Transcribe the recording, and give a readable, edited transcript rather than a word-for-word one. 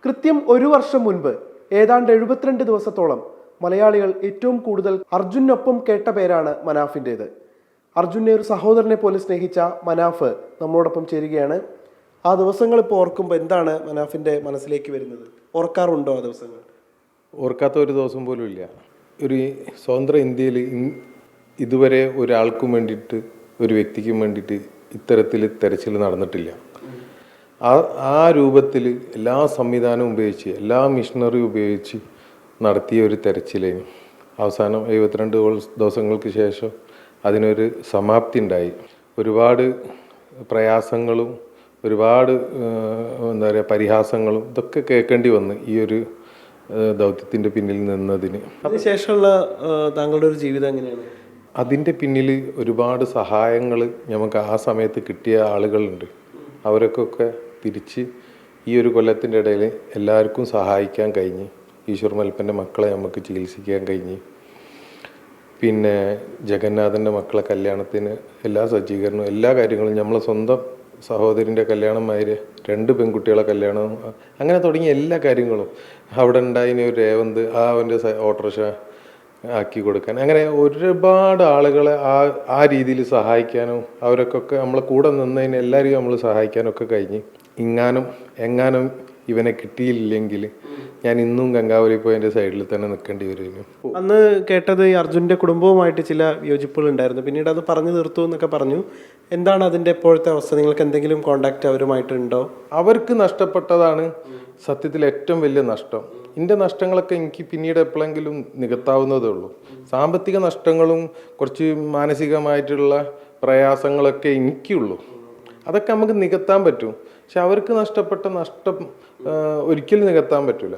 കൃത്യം ഒരു വർഷം മുൻപ് ഏതാണ്ട് 72 ദിവസത്തോളം മലയാളികൾ ഏറ്റവും കൂടുതൽ അർജുനൊപ്പം കേട്ട പേരാണ് മനാഫിൻ്റേത്. അർജുനെ ഒരു സഹോദരനെ പോലെ സ്നേഹിച്ച മനാഫ് നമ്മളോടൊപ്പം ചേരുകയാണ്. ആ ദിവസങ്ങൾ ഇപ്പോൾ ഓർക്കുമ്പോൾ എന്താണ് മനാഫിൻ്റെ മനസ്സിലേക്ക് വരുന്നത്? ഓർക്കാറുണ്ടോ ആ ദിവസങ്ങൾ? ഓർക്കാത്ത ഒരു ദിവസം പോലും ഇല്ല. ഒരു സ്വതന്ത്ര ഇന്ത്യയിൽ ഇതുവരെ ഒരാൾക്കും വേണ്ടിയിട്ട്, ഒരു വ്യക്തിക്കും വേണ്ടിയിട്ട് ഇത്തരത്തിൽ തെരച്ചിൽ നടന്നിട്ടില്ല. ആ രൂപത്തിൽ എല്ലാ സംവിധാനവും ഉപയോഗിച്ച്, എല്ലാ മിഷനറി ഉപയോഗിച്ച് നടത്തിയ ഒരു തെരച്ചിലേന് അവസാനം 72 ദിവസങ്ങൾക്ക് ശേഷം അതിനൊരു സമാപ്തി ഉണ്ടായി. ഒരുപാട് പ്രയാസങ്ങളും ഒരുപാട് പരിഹാസങ്ങളും ഇതൊക്കെ കേൾക്കേണ്ടി വന്ന് ഈ ഒരു ദൗത്യത്തിൻ്റെ പിന്നിൽ നിന്നതിന്. അതിനുശേഷമുള്ള താങ്കളുടെ ഒരു ജീവിതം എങ്ങനെയാണ്? അതിൻ്റെ പിന്നിൽ ഒരുപാട് സഹായങ്ങൾ നമുക്ക് ആ സമയത്ത് കിട്ടിയ ആളുകളുണ്ട്. അവരൊക്കെ തിരിച്ച് ഈ ഒരു കൊല്ലത്തിൻ്റെ ഇടയിൽ എല്ലാവർക്കും സഹായിക്കാൻ കഴിഞ്ഞ്, ഈശ്വർ മൽപ്പൻ്റെ മക്കളെ നമുക്ക് ചികിത്സിക്കാൻ കഴിഞ്ഞ്, പിന്നെ ജഗന്നാഥൻ്റെ മക്കളെ കല്യാണത്തിന് എല്ലാ സജ്ജീകരണവും എല്ലാ കാര്യങ്ങളും നമ്മളെ സ്വന്തം സഹോദരിൻ്റെ കല്യാണമാതിരി 2 പെൺകുട്ടികളെ കല്യാണം, അങ്ങനെ തുടങ്ങിയ എല്ലാ കാര്യങ്ങളും അവിടെ ഉണ്ടായിന്. ഒരു രേവന്ത് അവൻ്റെ ഓട്ടോറിക്ഷ ആക്കി കൊടുക്കാൻ, അങ്ങനെ ഒരുപാട് ആളുകളെ ആ രീതിയിൽ സഹായിക്കാനും അവരൊക്കെ നമ്മളെ കൂടെ നിന്നതിന് എല്ലാവരെയും നമ്മൾ സഹായിക്കാനൊക്കെ കഴിഞ്ഞ്. എങ്ങാനും ഇവനെ കിട്ടിയില്ലെങ്കിൽ ഞാൻ ഇന്നും ഗംഗാവലി പോയി എൻ്റെ സൈഡിൽ തന്നെ നിൽക്കേണ്ടി വരുന്നു. അന്ന് കേട്ടത് ഈ അർജുൻ്റെ കുടുംബവുമായിട്ട് ചില വിയോജിപ്പുകൾ ഉണ്ടായിരുന്നു, പിന്നീട് അത് പറഞ്ഞു തീർത്തു എന്നൊക്കെ പറഞ്ഞു. എന്താണ് അതിൻ്റെ ഇപ്പോഴത്തെ അവസ്ഥ? നിങ്ങൾക്ക് എന്തെങ്കിലും കോണ്ടാക്ട് അവരുമായിട്ടുണ്ടോ? അവർക്ക് നഷ്ടപ്പെട്ടതാണ് സത്യത്തിൽ ഏറ്റവും വലിയ നഷ്ടം. എൻ്റെ നഷ്ടങ്ങളൊക്കെ എനിക്ക് പിന്നീട് എപ്പോഴെങ്കിലും നികത്താവുന്നതേ ഉള്ളൂ. സാമ്പത്തിക നഷ്ടങ്ങളും കുറച്ച് മാനസികമായിട്ടുള്ള പ്രയാസങ്ങളൊക്കെ എനിക്കുള്ളൂ. അതൊക്കെ നമുക്ക് നികത്താൻ പറ്റും. പക്ഷെ അവർക്ക് നഷ്ടപ്പെട്ട നഷ്ടം ഒരിക്കലും നികത്താൻ പറ്റില്ല.